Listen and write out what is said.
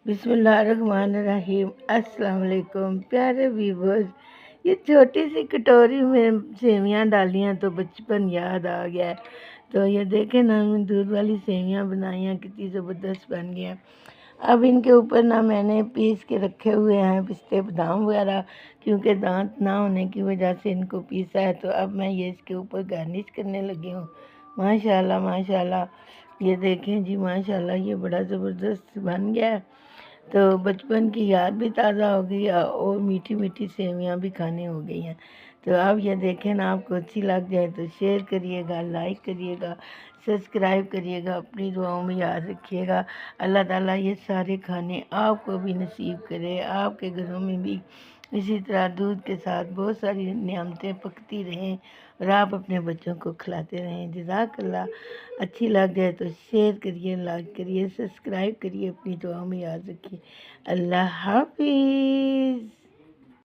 بسم اللہ الرحمن الرحیم۔ السلام علیکم پیارے ویورز، یہ چھوٹی سی کٹوری میں سیویاں ڈالی ہیں تو بچپن یاد آ گیا ہے۔ تو یہ دیکھیں نا، ہم دودھ والی سیویاں بنائی ہیں، کتنی زبردست بن گئی ہیں۔ اب ان کے اوپر نا میں نے پیس کے رکھے ہوئے ہیں پستے بادام وغیرہ، کیونکہ دانت نہ ہونے کی وجہ سے ان کو پیسا ہے۔ تو اب میں یہ اس کے اوپر گارنش کرنے لگی ہوں۔ ماشاءاللہ ماشاءاللہ، یہ دیکھیں جی، ماشاءاللہ یہ بڑا زبردست بن گیا ہے۔ تو بچپن کی یاد بھی تازہ ہو گئی اور میٹھی میٹھی سیویاں بھی کھانے ہو گئی ہیں۔ تو اب یہ دیکھیں نا، آپ کو اچھی لگ جائے تو شیئر کریے گا، لائک کریے گا، سبسکرائب کریے گا، اپنی دعاؤں میں یاد رکھیے گا۔ اللہ تعالیٰ یہ سارے کھانے آپ کو بھی نصیب کرے، آپ کے گھروں میں بھی اسی طرح دودھ کے ساتھ بہت ساری نعمتیں پکتی رہیں اور آپ اپنے بچوں کو کھلاتے رہیں۔ جزاک اللہ۔ اچھی لگ جائے تو شیئر کریے، لائک کریے، سبسکرائب کریے، اپنی دعاؤں میں یاد رکھیے۔ اللہ حافظ۔